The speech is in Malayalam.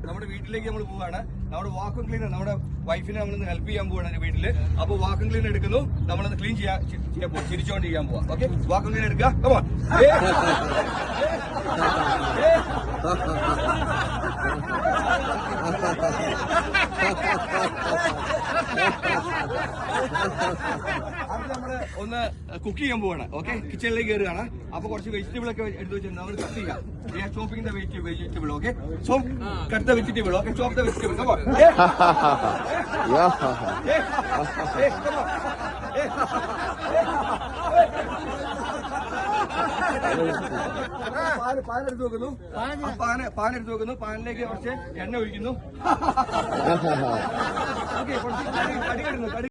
നമ്മുടെ വീട്ടിലേക്ക് നമ്മൾ പോവാണ്. നമ്മുടെ വാക്വം ക്ലീനർ നമ്മുടെ വൈഫിനെ നമ്മളൊന്ന് ഹെൽപ്പ് ചെയ്യാൻ പോവാണ് എന്റെ വീട്ടില്. അപ്പൊ വാക്വം ക്ലീനർ എടുക്കുന്നു, നമ്മളൊന്ന് ക്ലീൻ ചെയ്യാൻ ചിരിച്ചോണ്ട് ചെയ്യാൻ പോവാം. ഓക്കെ, വാക്വം ക്ലീനർ എടുക്കുക. അത് നമ്മള് ഒന്ന് കുക്ക് ചെയ്യാൻ പോവാണ്. ഓക്കെ, കിച്ചണിലേക്ക് കയറുകയാണ്. അപ്പൊ കുറച്ച് വെജിറ്റബിൾ ഒക്കെ എടുത്ത് വെച്ചിട്ടുണ്ട്, നമ്മൾ കട്ട് ചെയ്യാം. Chopping the vegetable. Okay, saw cut the vegetable. Okay, chop the vegetable. Come on. പാനെടുത്ത് വെക്കുന്നു. പാനെടുത്ത് വെക്കുന്നു. പാനിലേക്ക് കുറച്ച് എണ്ണ ഒഴിക്കുന്നു. ഓക്കെ, കുറച്ച് കടി കിട്ടുന്നു.